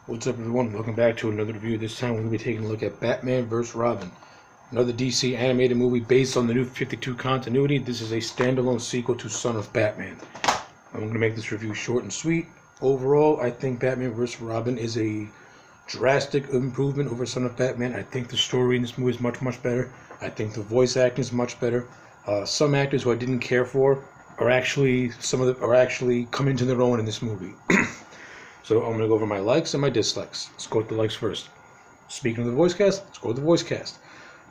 What's up, everyone? Welcome back to another review. This time we're going to be taking a look at Batman vs. Robin, another DC animated movie based on the New 52 continuity. This is a standalone sequel to Son of Batman. I'm going to make this review short and sweet. Overall, I think Batman vs. Robin is a drastic improvement over Son of Batman. I think the story in this movie is much better. I think the voice acting is much better. Some actors who I didn't care for are actually coming to their own in this movie. So I'm going to go over my likes and my dislikes. Let's go with the likes first. Speaking of the voice cast, let's go with the voice cast.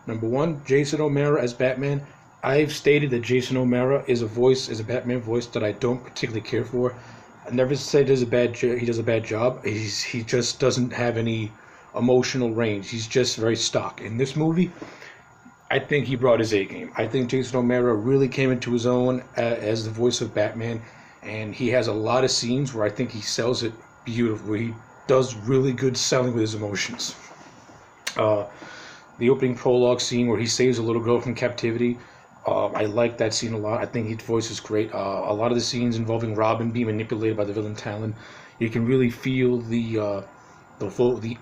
Number one, Jason O'Mara as Batman. I've stated that Jason O'Mara is a Batman voice that I don't particularly care for. I never said he does a bad job. He just doesn't have any emotional range. He's just very stock. In this movie, I think he brought his A game. I think Jason O'Mara really came into his own as the voice of Batman, and he has a lot of scenes where I think he sells it beautifully. He does really good selling with his emotions. The opening prologue scene where he saves a little girl from captivity, I like that scene a lot. I think his voice is great. A lot of the scenes involving Robin being manipulated by the villain Talon, you can really feel the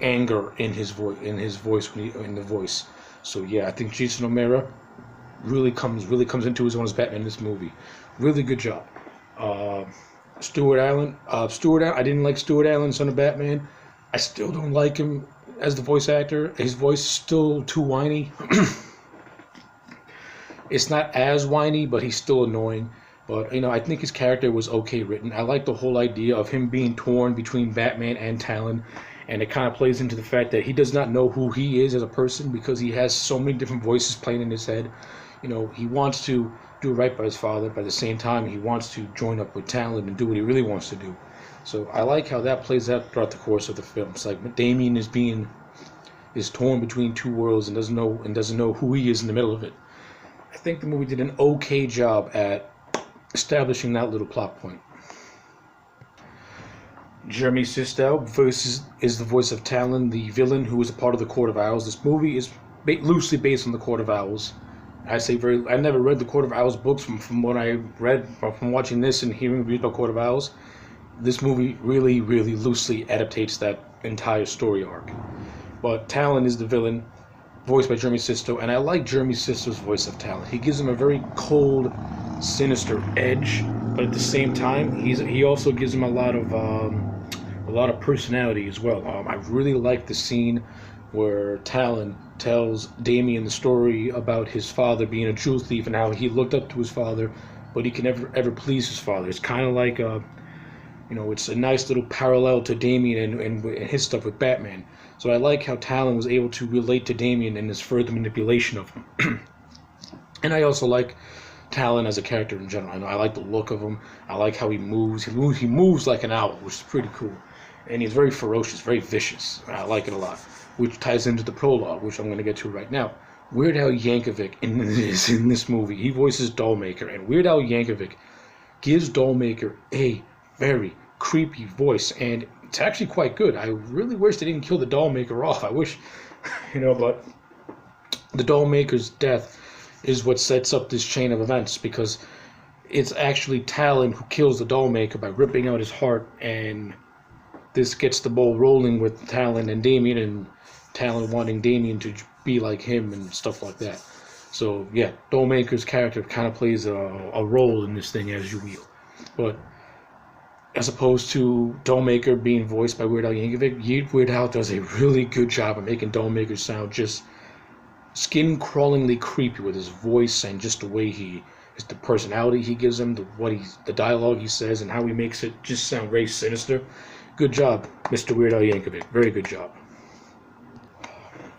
anger in his voice. So yeah, I think Jason O'Mara really comes into his own as Batman in this movie. Really good job. Stuart Allen. I didn't like Stuart Allen, Son of Batman. I still don't like him as the voice actor. His voice is still too whiny. It's not as whiny, but he's still annoying. But, I think his character was okay written. I like the whole idea of him being torn between Batman and Talon. And it kind of plays into the fact that he does not know who he is as a person because he has so many different voices playing in his head. He wants to do right by his father, but at the same time, he wants to join up with Talon and do what he really wants to do. So I like how that plays out throughout the course of the film. It's like Damian is torn between two worlds and doesn't know who he is in the middle of it. I think the movie did an okay job at establishing that little plot point. Jeremy Sistow is the voice of Talon, the villain who is a part of the Court of Owls. This movie is loosely based on the Court of Owls. I never read the Court of Owls books. From what I read, from watching this and hearing reviews about Court of Owls, this movie really loosely adaptates that entire story arc. But Talon is the villain, voiced by Jeremy Sistow, and I like Jeremy Sistow's voice of Talon. He gives him a very cold, sinister edge, but at the same time, he also gives him a lot of personality as well. I really like the scene where Talon tells Damian the story about his father being a jewel thief and how he looked up to his father, but he can never ever please his father. It's kind of like it's a nice little parallel to Damian and his stuff with Batman. So I like how Talon was able to relate to Damian and his further manipulation of him. And I also like Talon as a character in general. I like the look of him. I like how he moves. He moves like an owl, which is pretty cool. And he's very ferocious, very vicious. I like it a lot. Which ties into the prologue, which I'm going to get to right now. Weird Al Yankovic in this movie. He voices Dollmaker, and Weird Al Yankovic gives Dollmaker a very creepy voice, and it's actually quite good. I really wish they didn't kill the Dollmaker off. I wish, but the Dollmaker's death is what sets up this chain of events, because it's actually Talon who kills the Dollmaker by ripping out his heart, and this gets the ball rolling with Talon and Damian, and Talon wanting Damian to be like him and stuff like that. So yeah, Dollmaker's character kind of plays a role in this thing, as you will. But as opposed to Dollmaker being voiced by Weird Al Yankovic, Weird Al does a really good job of making Dollmaker sound just skin-crawlingly creepy with his voice and just the way the personality he gives him, the dialogue he says, and how he makes it just sound very sinister. Good job, Mr. Weird Al Yankovic. Very good job.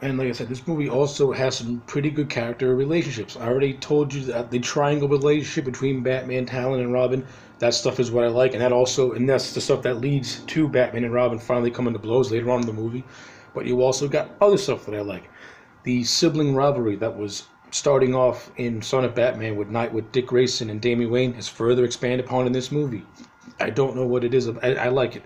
And like I said, this movie also has some pretty good character relationships. I already told you that the triangle relationship between Batman, Talon, and Robin, that stuff is what I like, and that's the stuff that leads to Batman and Robin finally coming to blows later on in the movie. But you also got other stuff that I like. The sibling rivalry that was starting off in Son of Batman with Dick Grayson and Damian Wayne is further expanded upon in this movie. I don't know what it is. I like it.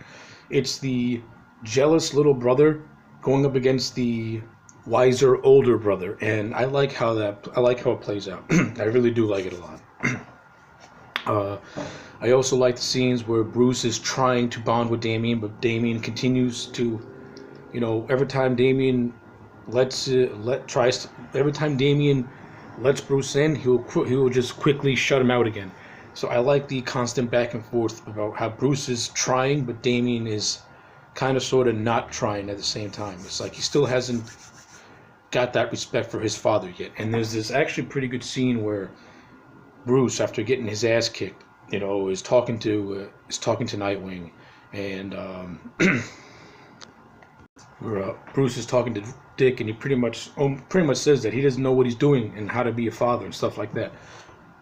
It's the jealous little brother going up against the wiser older brother, and I like how it plays out. I really do like it a lot. I also like the scenes where Bruce is trying to bond with Damian, but Damian continues to every time Damian every time Damian lets Bruce in, he will just quickly shut him out again. So I like the constant back and forth about how Bruce is trying, but Damian is kind of sort of not trying at the same time. It's like he still hasn't got that respect for his father yet. And there's this actually pretty good scene where Bruce, after getting his ass kicked, is talking to Nightwing, and where Bruce is talking to Dick, and he pretty much says that he doesn't know what he's doing and how to be a father and stuff like that,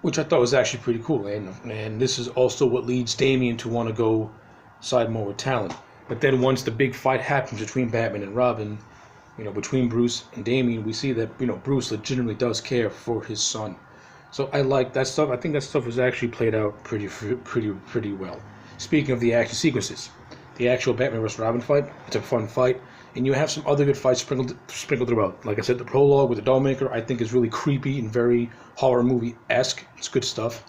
which I thought was actually pretty cool. And this is also what leads Damian to want to go side more with Talon. But then once the big fight happens between Batman and Robin, between Bruce and Damian, we see that Bruce legitimately does care for his son. So I like that stuff. I think that stuff was actually played out pretty well. Speaking of the action sequences, the actual Batman vs. Robin fight, it's a fun fight, and you have some other good fights sprinkled throughout. Like I said, the prologue with the Dollmaker, I think, is really creepy and very horror movie-esque. It's good stuff.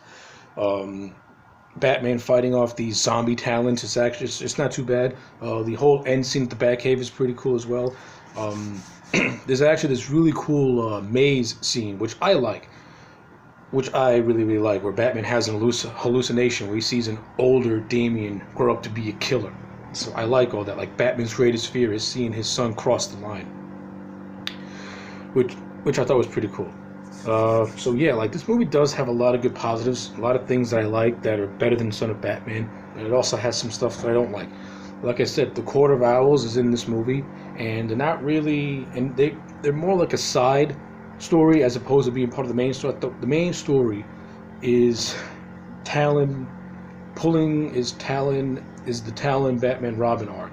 Batman fighting off these zombie talents, it's not too bad. The whole end scene at the Batcave is pretty cool as well. There's actually this really cool maze scene, which I really like, where Batman has an hallucination where he sees an older Damian grow up to be a killer. So I like all that. Like, Batman's greatest fear is seeing his son cross the line, which I thought was pretty cool. So yeah, like, this movie does have a lot of good positives, a lot of things that I like that are better than Son of Batman, but it also has some stuff that I don't like. Like I said, the Court of Owls is in this movie, and they're not really, and they're more like a side story as opposed to being part of the main story. The main story is Talon is the Talon Batman Robin arc,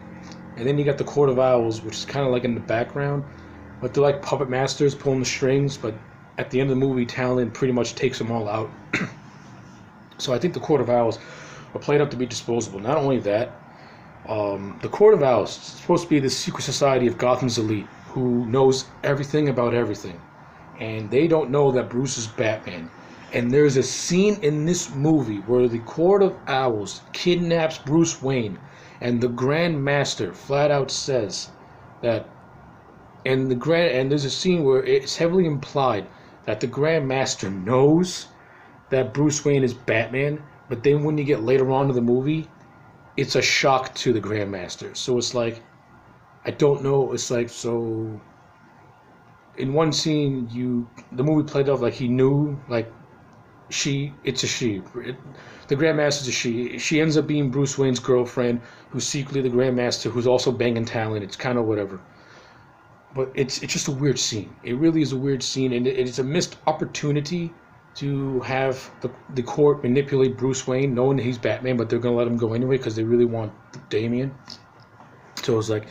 and then you got the Court of Owls, which is kind of like in the background, but they're like puppet masters pulling the strings. But at the end of the movie, Talon pretty much takes them all out. So I think the Court of Owls are played up to be disposable. Not only that, the Court of Owls is supposed to be the secret society of Gotham's elite who knows everything about everything, and they don't know that Bruce is Batman. And there's a scene in this movie where the Court of Owls kidnaps Bruce Wayne, and the Grand Master flat out says that, and there's a scene where it's heavily implied that the Grand Master knows that Bruce Wayne is Batman, but then when you get later on in the movie, it's a shock to the Grand Master. So it's like, I don't know, it's like, so in one scene, the movie played off like he knew, like, it's a she. The Grandmaster's a she. She ends up being Bruce Wayne's girlfriend, who's secretly the Grandmaster, who's also banging Talon. It's kind of whatever. But it's just a weird scene. It really is a weird scene, and it's a missed opportunity to have the court manipulate Bruce Wayne, knowing that he's Batman, but they're going to let him go anyway because they really want Damian. So it's like,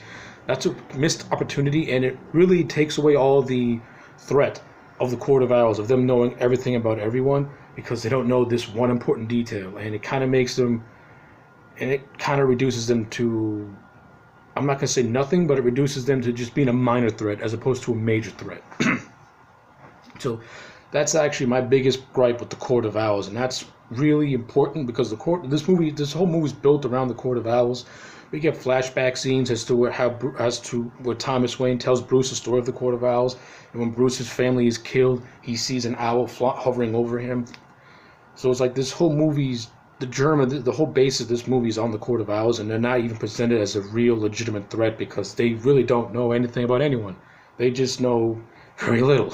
that's a missed opportunity, and it really takes away all the threat of the Court of Owls, of them knowing everything about everyone, because they don't know this one important detail, and it kind of makes them, and it kind of reduces them to, I'm not going to say nothing, but it reduces them to just being a minor threat as opposed to a major threat. So that's actually my biggest gripe with the Court of Owls, and that's really important because this whole movie is built around the Court of Owls. We get flashback scenes as to where Thomas Wayne tells Bruce the story of the Court of Owls, and when Bruce's family is killed, he sees an owl hovering over him. So it's like this whole movie's the whole base of this movie is on the Court of Owls, and they're not even presented as a real legitimate threat because they really don't know anything about anyone. They just know very little.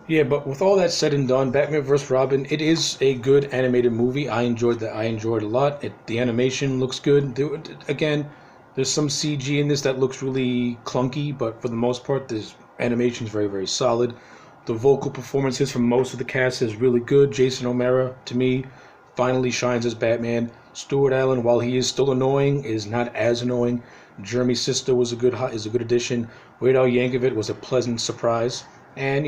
Yeah, but with all that said and done, Batman vs. Robin, it is a good animated movie. I enjoyed it a lot. The animation looks good. Again, there's some CG in this that looks really clunky, but for the most part, this animation is very, very solid. The vocal performances from most of the cast is really good. Jason O'Mara, to me, finally shines as Batman. Stuart Allen, while he is still annoying, is not as annoying. Jeremy Sisto is a good addition. Weird Al Yankovic was a pleasant surprise. And,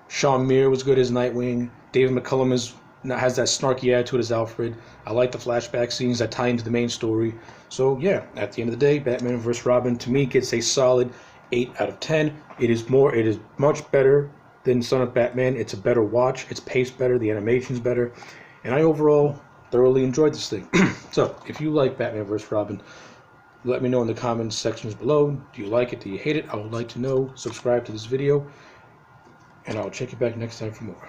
Sean Muir was good as Nightwing. David McCullum has that snarky attitude as Alfred. I like the flashback scenes that tie into the main story. So yeah, at the end of the day, Batman vs. Robin to me gets a solid 8 out of 10. It is much better than Son of Batman. It's a better watch. It's paced better. The animation's better. And I overall thoroughly enjoyed this thing. So if you like Batman vs. Robin, Let me know in the comments sections below. Do you like it? Do you hate it? I would like to know. Subscribe to this video, and I'll check you back next time for more.